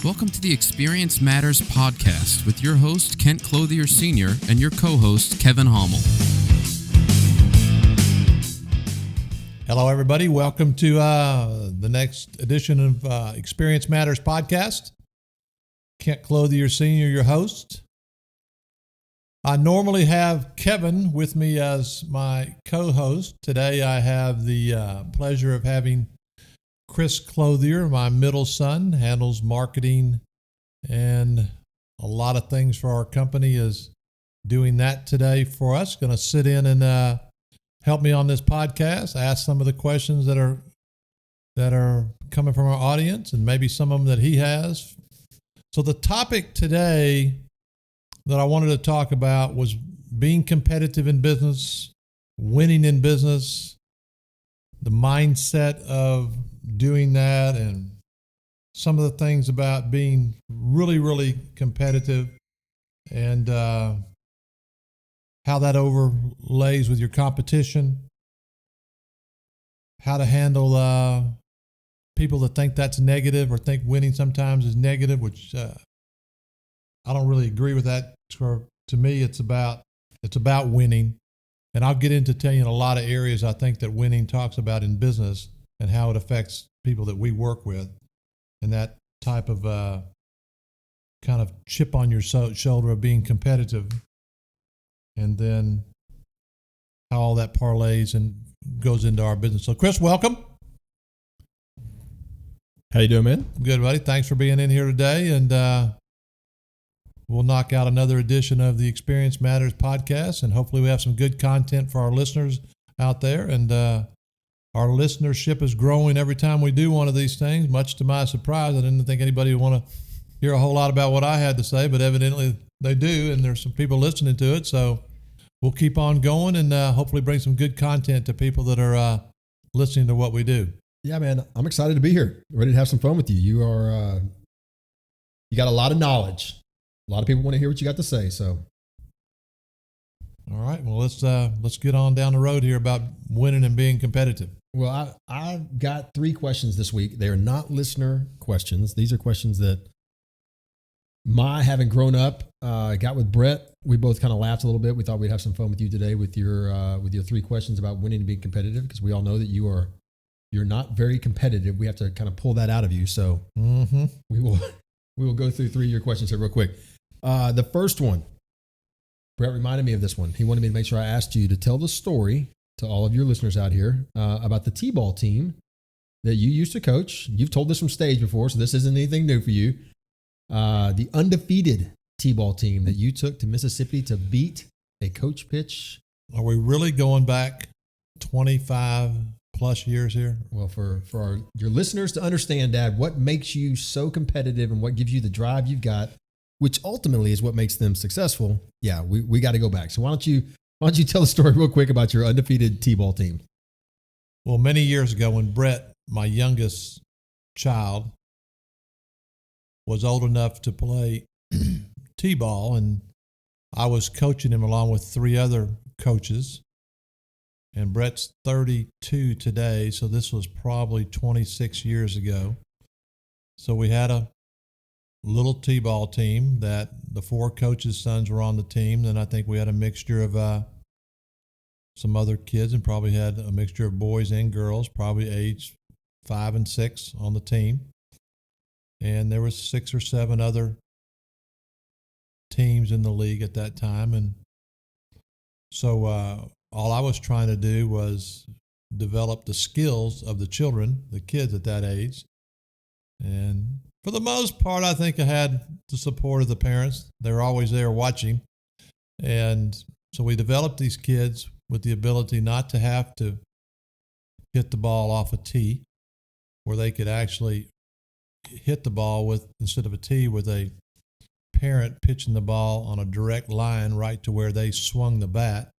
Welcome to the Experience Matters podcast with your host, Kent Clothier Sr., and your co-host, Kevin Hommel. Hello, everybody. Welcome to the next edition of Experience Matters podcast. Kent Clothier Sr., your host. I normally have Kevin with me as my co-host. Today I have the pleasure of having Chris Clothier, my middle son, handles marketing and a lot of things for our company, is doing that today for us. Going to sit in and help me on this podcast, ask some of the questions that are coming from our audience and maybe some of them that he has. So the topic today that I wanted to talk about was being competitive in business, winning in business, the mindset of doing that, and some of the things about being really, really competitive, and how that overlays with your competition, how to handle people that think that's negative or think winning sometimes is negative, which I don't really agree with that. To me, it's about winning, and I'll get into telling you a lot of areas I think that winning talks about in business and how it affects people that we work with, and that type of kind of chip on your shoulder of being competitive, and then how all that parlays and goes into our business. So, Chris, welcome. How you doing, man? Good, buddy. Thanks for being in here today, and we'll knock out another edition of the Experience Matters podcast, and hopefully we have some good content for our listeners out there. And our listenership is growing every time we do one of these things, much to my surprise. I didn't think anybody would want to hear a whole lot about what I had to say, but evidently they do, and there's some people listening to it. So we'll keep on going and hopefully bring some good content to people that are listening to what we do. Yeah, man, I'm excited to be here. Ready to have some fun with you. You are, you got a lot of knowledge. A lot of people want to hear what you got to say. So, all right. Well, let's get on down the road here about winning and being competitive. Well, I've got 3 questions this week. They are not listener questions. These are questions that having grown up, got with Brett. We both kind of laughed a little bit. We thought we'd have some fun with you today with your 3 questions about winning and being competitive, because we all know that you're not very competitive. We have to kind of pull that out of you. So we will go through 3 of your questions here real quick. The first one, Brett reminded me of this one. He wanted me to make sure I asked you to tell the story to all of your listeners out here about the T-ball team that you used to coach. You've told this from stage before, so this isn't anything new for you. The undefeated T-ball team that you took to Mississippi to beat a coach pitch. Are we really going back 25 plus years here? Well, for your listeners to understand, Dad, what makes you so competitive and what gives you the drive you've got, which ultimately is what makes them successful. Yeah, we got to go back. So why don't you tell the story real quick about your undefeated T-ball team? Well, many years ago when Brett, my youngest child, was old enough to play T-ball, and I was coaching him along with 3 other coaches, and Brett's 32 today, so this was probably 26 years ago. So we had a little T-ball team that the 4 coaches' sons were on the team. Then I think we had a mixture of some other kids, and probably had a mixture of boys and girls, probably aged 5 and 6 on the team. And there was 6 or 7 other teams in the league at that time. And so all I was trying to do was develop the skills of the children, the kids at that age. And for the most part, I think I had the support of the parents. They were always there watching. And so we developed these kids with the ability not to have to hit the ball off a tee, where they could actually hit the ball with, instead of a tee, with a parent pitching the ball on a direct line right to where they swung the bat.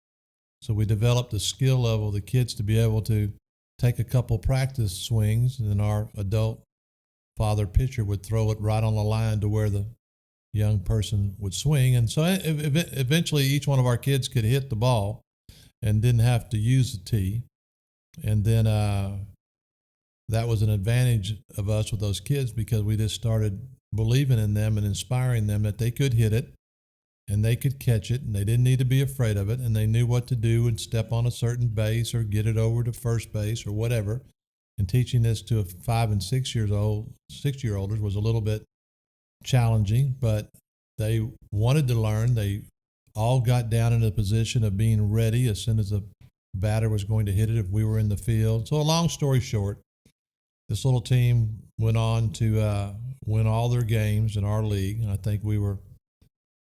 So we developed the skill level of the kids to be able to take a couple practice swings, and then our adult father pitcher would throw it right on the line to where the young person would swing. And so eventually each one of our kids could hit the ball and didn't have to use the tee. And then that was an advantage of us with those kids, because we just started believing in them and inspiring them that they could hit it and they could catch it and they didn't need to be afraid of it and they knew what to do and step on a certain base or get it over to first base or whatever. And teaching this to a 5 and 6 year olders was a little bit challenging, but they wanted to learn. They all got down in a position of being ready as soon as the batter was going to hit it if we were in the field. So a long story short, this little team went on to win all their games in our league, and I think we were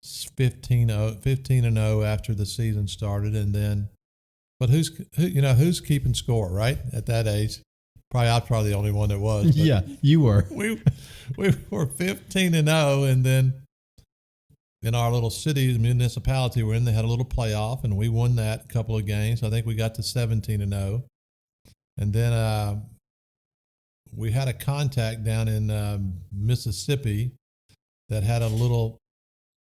15-0 after the season started. And then, but who's keeping score, right? At that age, I was probably the only one that was. Yeah, you were. We were 15-0, and then in our little city, municipality we're in, they had a little playoff, and we won that a couple of games. I think we got to 17-0, and then we had a contact down in Mississippi that had a little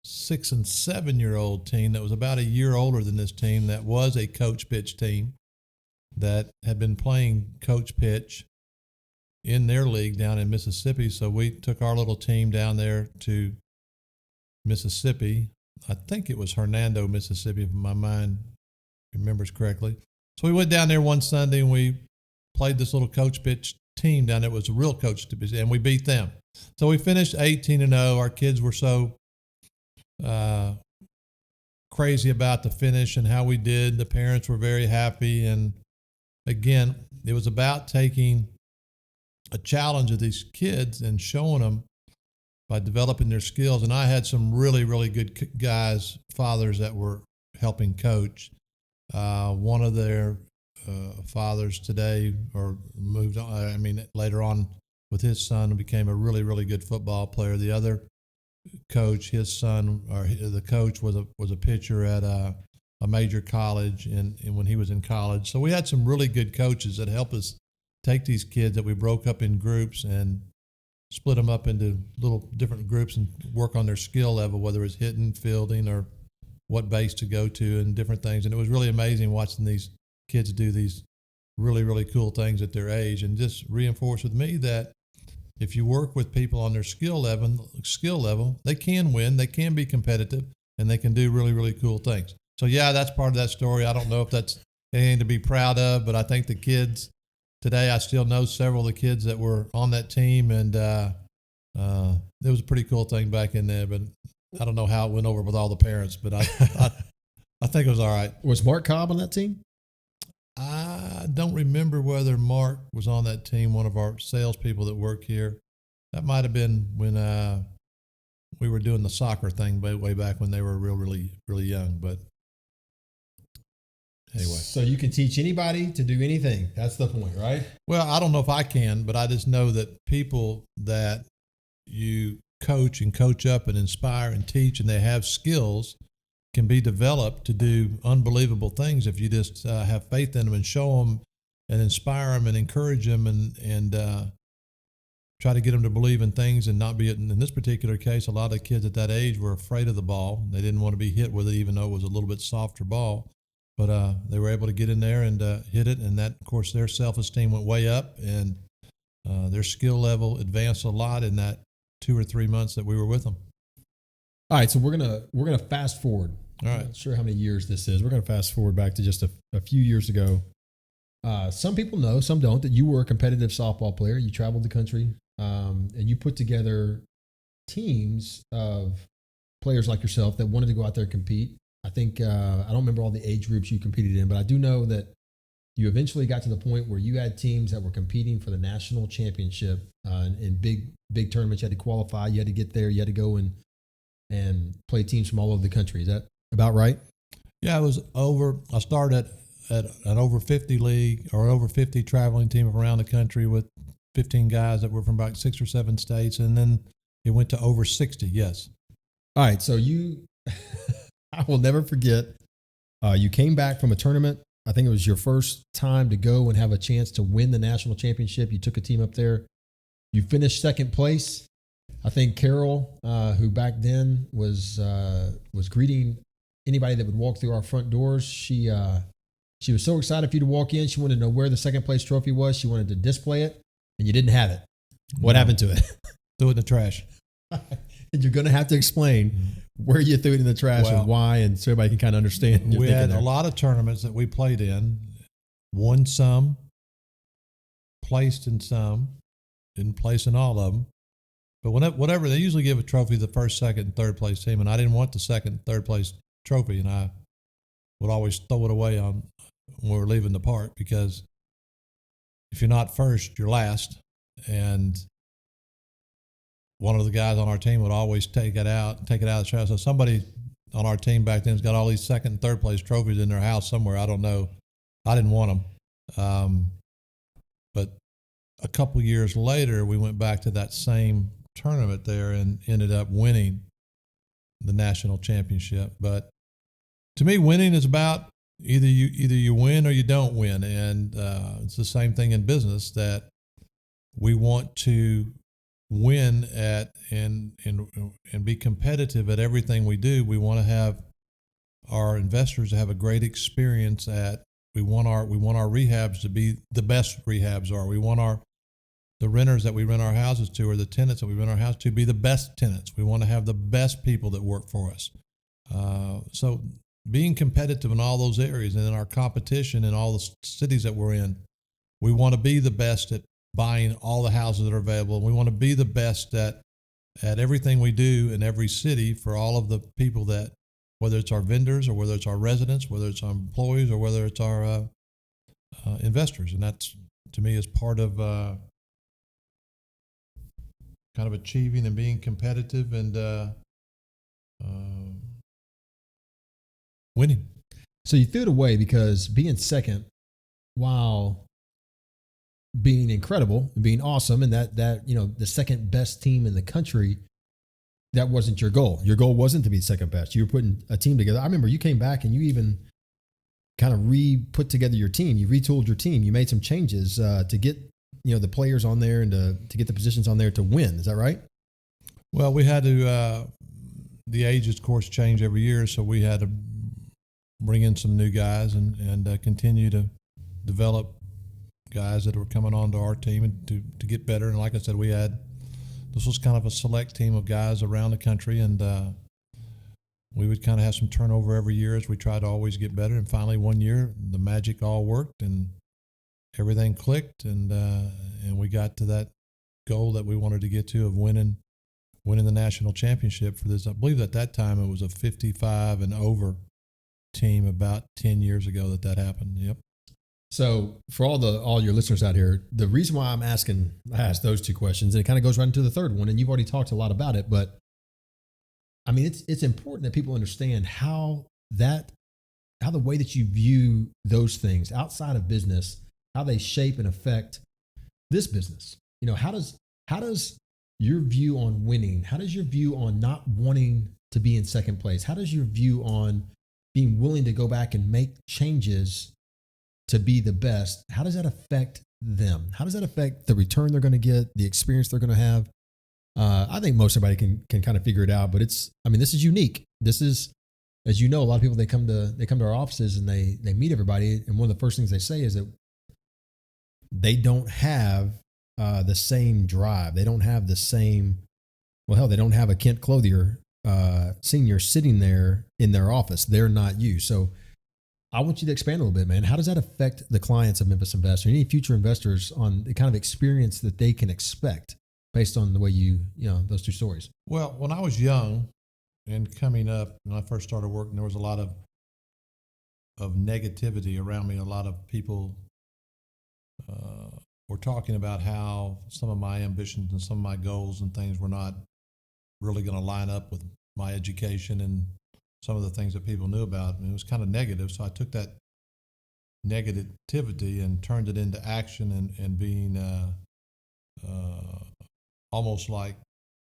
6 and 7 year old team that was about a year older than this team that was a coach pitch team that had been playing coach pitch in their league down in Mississippi. So we took our little team down there to Mississippi. I think it was Hernando, Mississippi, if my mind remembers correctly. So we went down there one Sunday and we played this little coach pitch team down there. It was a real coach pitch, and we beat them. So we finished 18-0. Our kids were so crazy about the finish and how we did. The parents were very happy. And again, it was about taking a challenge of these kids and showing them by developing their skills. And I had some really, really good guys, fathers that were helping coach. One of their fathers today, or moved on, later on with his son, became a really, really good football player. The other coach, his son, or the coach was a pitcher at a major college and when he was in college. So we had some really good coaches that helped us take these kids that we broke up in groups and split them up into little different groups and work on their skill level, whether it's hitting, fielding, or what base to go to and different things. And it was really amazing watching these kids do these really, really cool things at their age, and just reinforced with me that if you work with people on their skill level, they can win, they can be competitive, and they can do really, really cool things. So yeah, that's part of that story. I don't know if that's anything to be proud of, but I think the kids today, I still know several of the kids that were on that team, and it was a pretty cool thing back in there. But I don't know how it went over with all the parents, but I think it was all right. Was Mark Cobb on that team? I don't remember whether Mark was on that team, one of our salespeople that work here. That might have been when we were doing the soccer thing way back when they were really, really young. But anyway. So you can teach anybody to do anything. That's the point, right? Well, I don't know if I can, but I just know that people that you coach and coach up and inspire and teach, and they have skills, can be developed to do unbelievable things if you just have faith in them and show them and inspire them and encourage them and try to get them to believe in things and not be. In this particular case, a lot of the kids at that age were afraid of the ball. They didn't want to be hit with it, even though it was a little bit softer ball. But they were able to get in there and hit it, and that, of course, their self-esteem went way up, and their skill level advanced a lot in that 2 or 3 months that we were with them. All right, so we're gonna fast forward. All right. I'm not sure how many years this is. We're gonna fast forward back to just a few years ago. Some people know, some don't, that you were a competitive softball player. You traveled the country, and you put together teams of players like yourself that wanted to go out there and compete. I think, I don't remember all the age groups you competed in, but I do know that you eventually got to the point where you had teams that were competing for the national championship in big tournaments. You had to qualify. You had to get there. You had to go and play teams from all over the country. Is that about right? Yeah, I started at an over 50 league or over 50 traveling team around the country with 15 guys that were from about 6 or 7 states. And then it went to over 60. Yes. All right. So I will never forget, you came back from a tournament. I think it was your first time to go and have a chance to win the national championship. You took a team up there. You finished second place. I think Carol, who back then was greeting anybody that would walk through our front doors. She was so excited for you to walk in. She wanted to know where the second place trophy was. She wanted to display it, and you didn't have it. What happened to it? Threw it in the trash. And you're going to have to explain where you threw it in the trash and why, and so everybody can kind of understand. We had a lot of tournaments that we played in, won some, placed in some, didn't place in all of them. But whatever, they usually give a trophy to the first, second, and third place team, and I didn't want the second, third place trophy, and I would always throw it away when we were leaving the park, because if you're not first, you're last. And one of the guys on our team would always take it out of the trash. So somebody on our team back then has got all these second and third place trophies in their house somewhere. I don't know. I didn't want them. But a couple years later, we went back to that same tournament there and ended up winning the national championship. But to me, winning is about either you win or you don't win. And it's the same thing in business, that we want to win at and be competitive at everything we do. We want to have our investors to have a great experience at. We want our rehabs to be the best rehabs are. We want the renters that we rent our houses to, or the tenants that we rent our house to, be the best tenants. We want to have the best people that work for us. So being competitive in all those areas, and in our competition in all the cities that we're in, we want to be the best at buying all the houses that are available. We want to be the best at everything we do in every city for all of the people that, whether it's our vendors or whether it's our residents, whether it's our employees or whether it's our investors. And that's, to me, is part of kind of achieving and being competitive and winning. So you threw it away because being second, while being incredible and being awesome, and that the second best team in the country, that wasn't your goal. Your goal wasn't to be second best. You were putting a team together. I remember you came back and you even kind of put together your team. You retooled your team. You made some changes to get the players on there and to get the positions on there to win. Is that right? Well, we had to. The ages, of course, change every year, so we had to bring in some new guys and continue to develop guys that were coming onto our team and to get better. And like I said, this was kind of a select team of guys around the country, and we would kind of have some turnover every year as we tried to always get better. And finally, one year, the magic all worked and everything clicked, and we got to that goal that we wanted to get to of winning the national championship for this. I believe at that time it was a 55 and over team about 10 years ago that happened. Yep. So for all your listeners out here, the reason why I asked those two questions, and it kind of goes right into the third one, and you've already talked a lot about it, but I mean, it's important that people understand how the way that you view those things outside of business, how they shape and affect this business. How does your view on winning, how does your view on not wanting to be in second place, how does your view on being willing to go back and make changes to be the best, how does that affect them? How does that affect the return they're going to get, the experience they're going to have? I think most everybody can kind of figure it out, but this is unique. This is, as you know, a lot of people, they come to our offices and they meet everybody, and one of the first things they say is that they don't have the same drive. They don't have the same, they don't have a Kent Clothier Sr. sitting there in their office. They're not you. So I want you to expand a little bit, man. How does that affect the clients of Memphis Invest or any future investors on the kind of experience that they can expect based on the way those two stories? Well, when I was young and coming up, when I first started working, there was a lot of negativity around me. A lot of people were talking about how some of my ambitions and some of my goals and things were not really going to line up with my education and some of the things that people knew about. And it was kind of negative. So I took that negativity and turned it into action and being almost like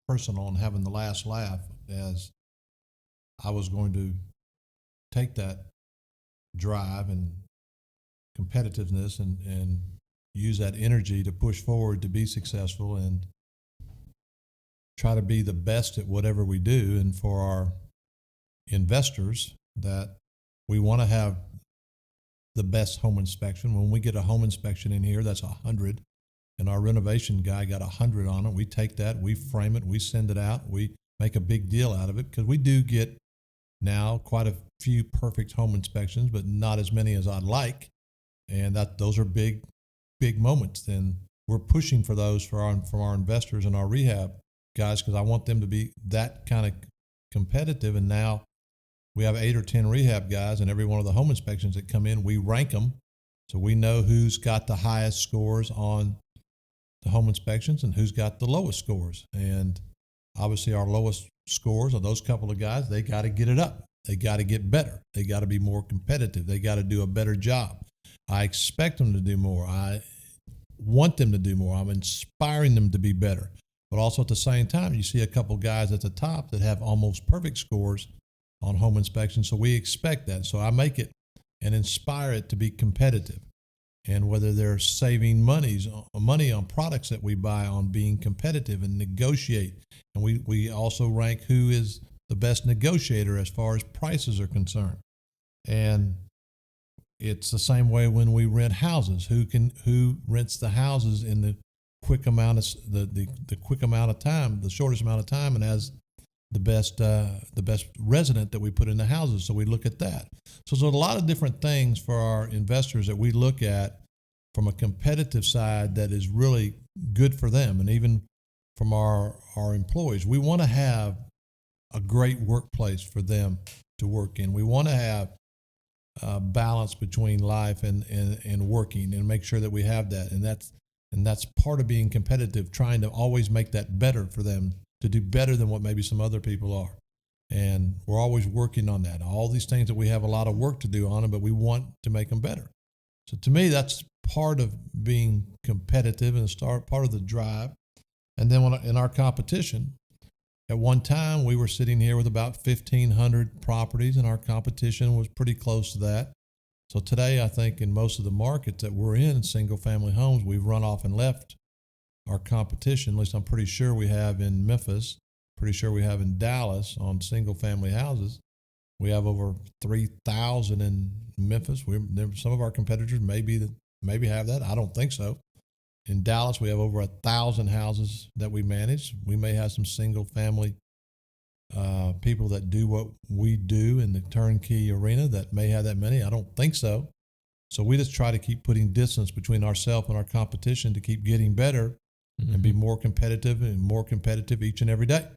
personal and having the last laugh, as I was going to take that drive and competitiveness and use that energy to push forward to be successful and try to be the best at whatever we do. And for our investors, that we want to have the best home inspection. When we get a home inspection in here, that's 100. and our renovation guy got 100 on it. We take that, we frame it, we send it out, we make a big deal out of it, because we do get now quite a few perfect home inspections, but not as many as I'd like. And those are big moments. And we're pushing for those from our investors and our rehab guys, because I want them to be that kind of competitive. And now we have 8 or 10 rehab guys, and every one of the home inspections that come in, we rank them. So we know who's got the highest scores on the home inspections and who's got the lowest scores. And obviously our lowest scores are those couple of guys. They got to get it up. They got to get better. They got to be more competitive. They got to do a better job. I expect them to do more. I want them to do more. I'm inspiring them to be better. But also at the same time, you see a couple guys at the top that have almost perfect scores on home inspection. So we expect that. So I make it and inspire it to be competitive. And whether they're saving money on products that we buy, on being competitive and negotiate. And we also rank who is the best negotiator as far as prices are concerned. And it's the same way when we rent houses. Who rents the houses in the quick amount of the quick amount of time, the shortest amount of time, and has the best resident that we put in the houses. So we look at that. So there's a lot of different things for our investors that we look at from a competitive side that is really good for them. And even from our employees, we want to have a great workplace for them to work in. We want to have a balance between life and working, and make sure that we have that. And that's part of being competitive, trying to always make that better for them, to do better than what maybe some other people are. And we're always working on that. All these things that we have a lot of work to do on them, but we want to make them better. So to me, that's part of being competitive and part of the drive. And then in our competition, at one time we were sitting here with about 1,500 properties, and our competition was pretty close to that. So today, I think in most of the markets that we're in, single family homes, we've run off and left our competition. At least I'm pretty sure we have in Memphis, pretty sure we have in Dallas on single family houses. We have over 3,000 in Memphis. Some of our competitors maybe have that. I don't think so. In Dallas, we have over 1,000 houses that we manage. We may have some single family people that do what we do in the turnkey arena that may have that many. I don't think so. So we just try to keep putting distance between ourselves and our competition to keep getting better and be more competitive each and every day.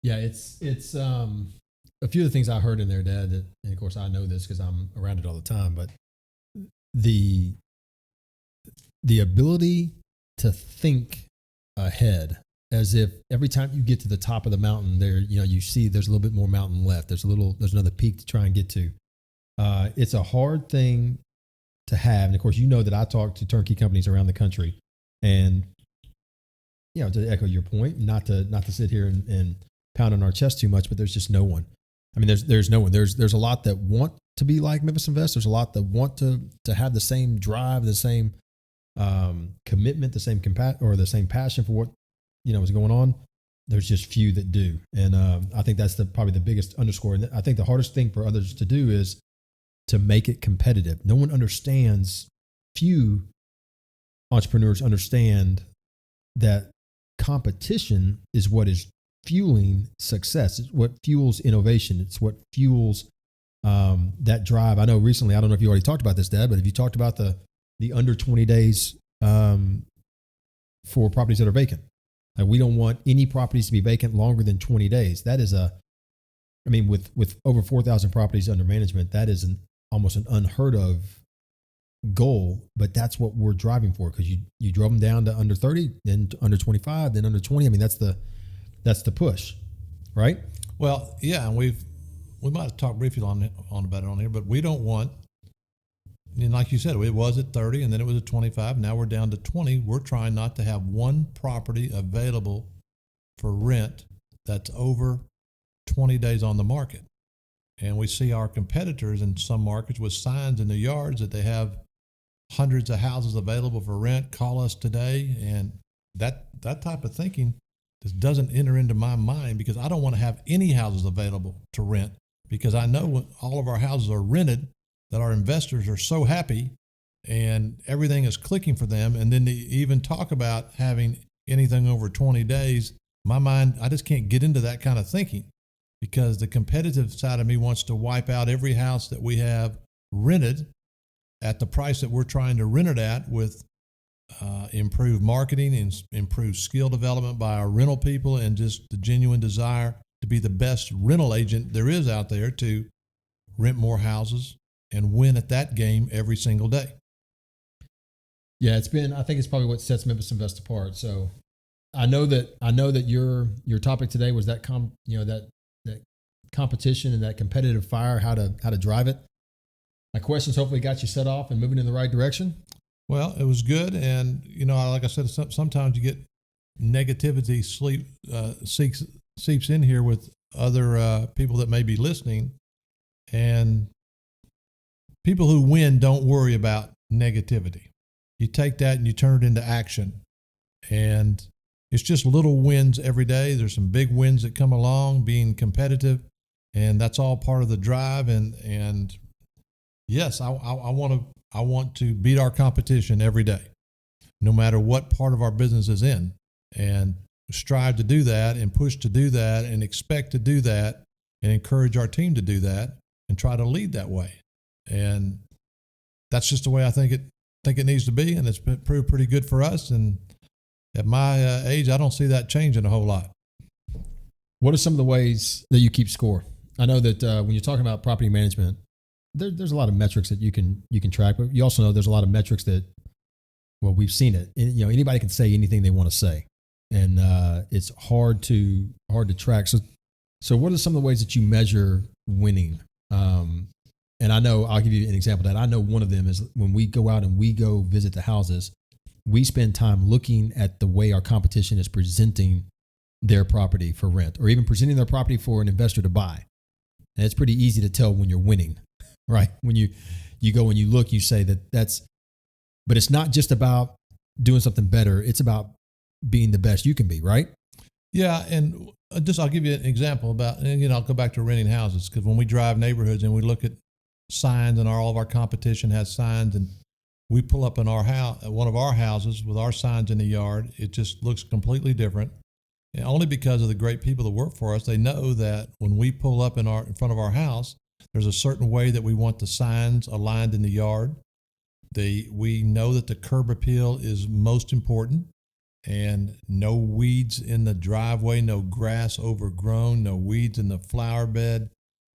Yeah, it's a few of the things I heard in there, Dad, that, and of course I know this because I'm around it all the time, but the ability to think ahead, as if every time you get to the top of the mountain there, you see there's a little bit more mountain left. There's another peak to try and get to. It's a hard thing to have. And of course, that I talk to turnkey companies around the country, and, to echo your point, not to sit here and pound on our chest too much, but there's just no one. I mean, there's no one. There's a lot that want to be like Memphis Invest. There's a lot that want to have the same drive, the same commitment, the same passion for what is going on. There's just few that do, and I think that's probably the biggest underscore. And I think the hardest thing for others to do is to make it competitive. No one understands. Few entrepreneurs understand that competition is what is fueling success. It's what fuels innovation. It's what fuels that drive. I know recently, I don't know if you already talked about this, Dad, but have you talked about the under 20 days for properties that are vacant? Like, we don't want any properties to be vacant longer than 20 days. That is with over 4,000 properties under management, that is almost an unheard of goal, but that's what we're driving for, because you drove them down to under 30, then to under 25, then under 20. I mean, that's the push, right? Well, yeah, and we might have talked briefly on about it on here, but we don't want, and like you said, it was at 30 and then it was at 25. Now we're down to 20. We're trying not to have one property available for rent that's over 20 days on the market. And we see our competitors in some markets with signs in the yards that they have hundreds of houses available for rent. Call us today. And that type of thinking just doesn't enter into my mind, because I don't want to have any houses available to rent, because I know when all of our houses are rented, that our investors are so happy and everything is clicking for them. And then to even talk about having anything over 20 days, my mind, I just can't get into that kind of thinking, because the competitive side of me wants to wipe out every house that we have rented at the price that we're trying to rent it at, with improved marketing and improved skill development by our rental people, and just the genuine desire to be the best rental agent there is out there to rent more houses and win at that game every single day. Yeah, I think it's probably what sets Memphis Invest apart. So I know that your topic today was that that competition and that competitive fire, how to drive it. My questions hopefully got you set off and moving in the right direction. Well, it was good. And, like I said, sometimes you get negativity seeps in here with other people that may be listening. And people who win don't worry about negativity. You take that and you turn it into action. And it's just little wins every day. There's some big wins that come along, being competitive, and that's all part of the drive. And yes, I want to beat our competition every day, no matter what part of our business is in, and strive to do that and push to do that and expect to do that and encourage our team to do that and try to lead that way. And that's just the way I think it needs to be. And it's been proved pretty good for us. And at my age, I don't see that changing a whole lot. What are some of the ways that you keep score? I know that when you're talking about property management, there's a lot of metrics that you can track, but you also know there's a lot of metrics that, well, we've seen it. Anybody can say anything they want to say, and it's hard to track. So what are some of the ways that you measure winning? And I know, I'll give you an example of that. I know one of them is when we go out and we go visit the houses, we spend time looking at the way our competition is presenting their property for rent, or even presenting their property for an investor to buy. And it's pretty easy to tell when you're winning, right? When you go and you look, you say but it's not just about doing something better. It's about being the best you can be, right? Yeah. And I'll give you an example about, and I'll go back to renting houses, because when we drive neighborhoods and we look at signs, and all of our competition has signs, and we pull up in our house, one of our houses with our signs in the yard, it just looks completely different. And only because of the great people that work for us. They know that when we pull up in front of our house, there's a certain way that we want the signs aligned in the yard. We know that the curb appeal is most important, and no weeds in the driveway, no grass overgrown, no weeds in the flower bed,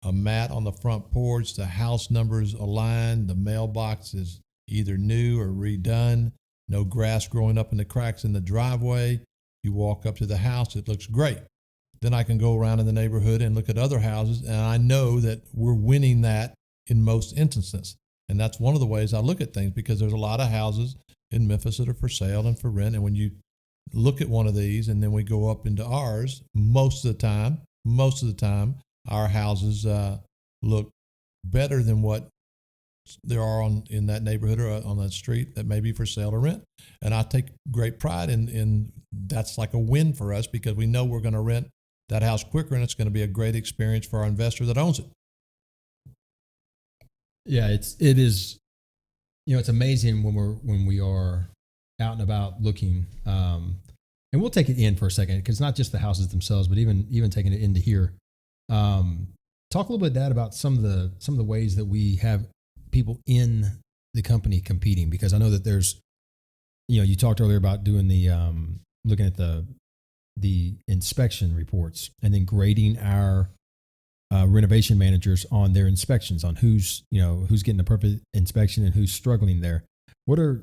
a mat on the front porch, the house numbers aligned, the mailbox is either new or redone, no grass growing up in the cracks in the driveway. You walk up to the house, it looks great. Then I can go around in the neighborhood and look at other houses, and I know that we're winning that in most instances. And that's one of the ways I look at things, because there's a lot of houses in Memphis that are for sale and for rent. And when you look at one of these and then we go up into ours, most of the time, our houses look better than what there are in that neighborhood or on that street that may be for sale or rent. And I take great pride in that's like a win for us, because we know we're going to rent that house quicker, and it's going to be a great experience for our investor that owns it. Yeah, it is. It's amazing when we are out and about looking, and we'll take it in for a second, because not just the houses themselves, but even taking it into here. Talk a little bit, Dad, about some of the ways that we have people in the company competing, because I know that there's, you talked earlier about doing the looking at the inspection reports and then grading our renovation managers on their inspections, on who's getting a perfect inspection and who's struggling there. What are,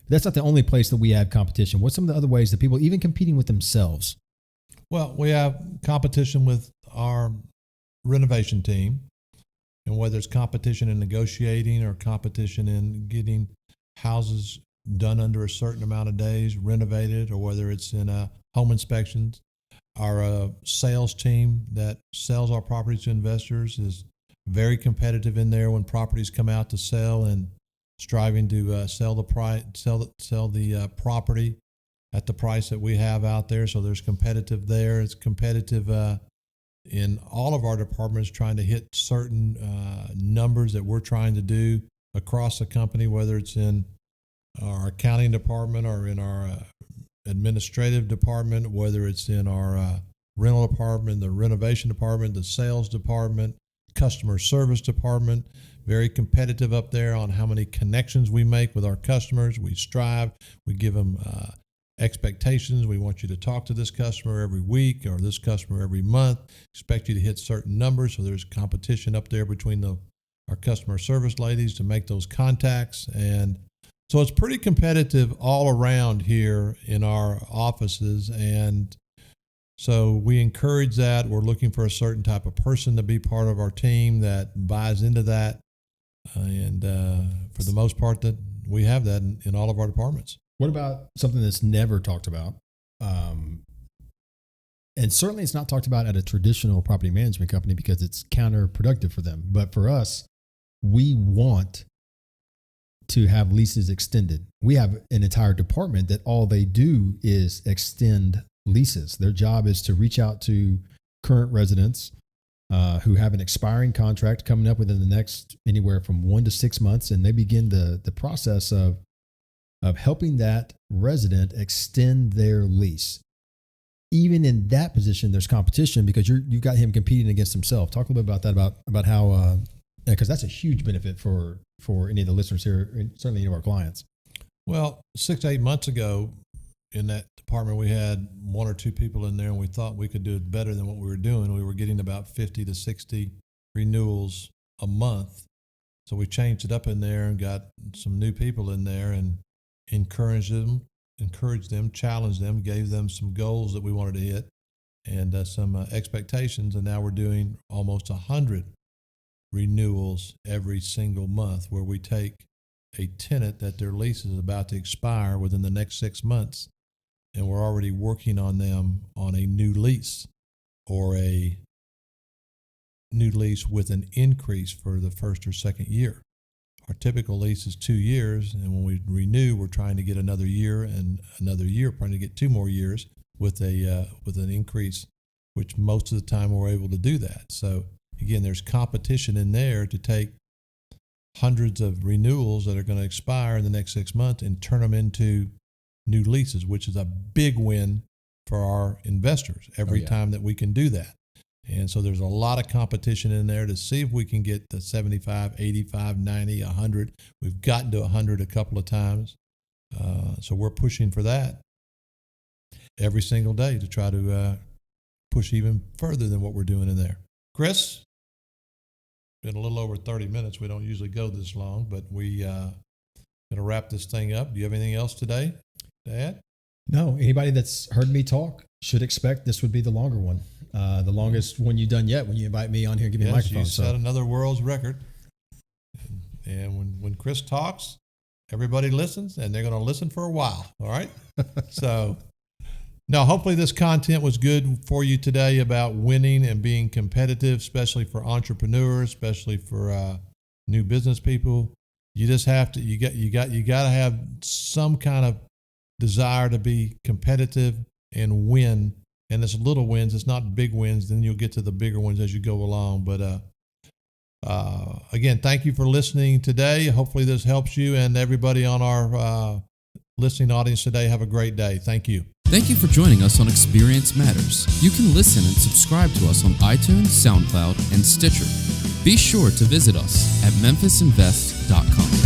that's not the only place that we have competition. What's some of the other ways that people even competing with themselves? Well, we have competition with our renovation team, and whether it's competition in negotiating or competition in getting houses done under a certain amount of days, renovated, or whether it's in home inspections. Our sales team that sells our properties to investors is very competitive in there when properties come out to sell, and striving to sell the property at the price that we have out there. So there's competitive there. It's competitive in all of our departments, trying to hit certain numbers that we're trying to do across the company, whether it's in our accounting department or in our administrative department, whether it's in our rental department, the renovation department, the sales department, customer service department. Very competitive up there on how many connections we make with our customers. We strive, we give them expectations. We want you to talk to this customer every week or this customer every month. Expect you to hit certain numbers. So there's competition up there between our customer service ladies to make those contacts. And so it's pretty competitive all around here in our offices. And so we encourage that. We're looking for a certain type of person to be part of our team that buys into that. And for the most part, that we have that in all of our departments. What about something that's never talked about? And certainly it's not talked about at a traditional property management company because it's counterproductive for them. But for us, we want to have leases extended. We have an entire department that all they do is extend leases. Their job is to reach out to current residents who have an expiring contract coming up within the next anywhere from 1 to 6 months, and they begin the process of helping that resident extend their lease. Even in that position, there's competition because you've got him competing against himself. Talk a little bit about that, about how, because that's a huge benefit for any of the listeners here, and certainly any of our clients. Well, 6 to 8 months ago, in that department, we had 1 or 2 people in there, and we thought we could do it better than what we were doing. We were getting about 50 to 60 renewals a month. So we changed it up in there and got some new people in there and encouraged them, challenged them, gave them some goals that we wanted to hit and some expectations. And now we're doing almost 100 renewals every single month, where we take a tenant that their lease is about to expire within the next 6 months, and we're already working on them on a new lease or a new lease with an increase for the first or second year. Our typical lease is 2 years, and when we renew, we're trying to get another year and another year, trying to get 2 more years with an increase, which most of the time we're able to do that. So again, there's competition in there to take hundreds of renewals that are going to expire in the next 6 months and turn them into new leases, which is a big win for our investors every time that we can do that. And so there's a lot of competition in there to see if we can get to 75, 85, 90, 100. We've gotten to 100 a couple of times. So we're pushing for that every single day to try to push even further than what we're doing in there. Chris, been a little over 30 minutes. We don't usually go this long, but we going to wrap this thing up. Do you have anything else today to add? No, anybody that's heard me talk should expect this would be the longer one. The longest one you've done yet when you invite me on here and give me a microphone. You set another world's record. And when Chris talks, everybody listens, and they're going to listen for a while. All right? So, now, hopefully this content was good for you today about winning and being competitive, especially for entrepreneurs, especially for new business people. You just have to, you got to have some kind of desire to be competitive and win. And it's little wins, it's not big wins. Then you'll get to the bigger ones as you go along. But again, thank you for listening today. Hopefully this helps you, and everybody on our listening audience today, have a great day. Thank you. Thank you for joining us on Experience Matters. You can listen and subscribe to us on iTunes, SoundCloud, and Stitcher. Be sure to visit us at memphisinvest.com.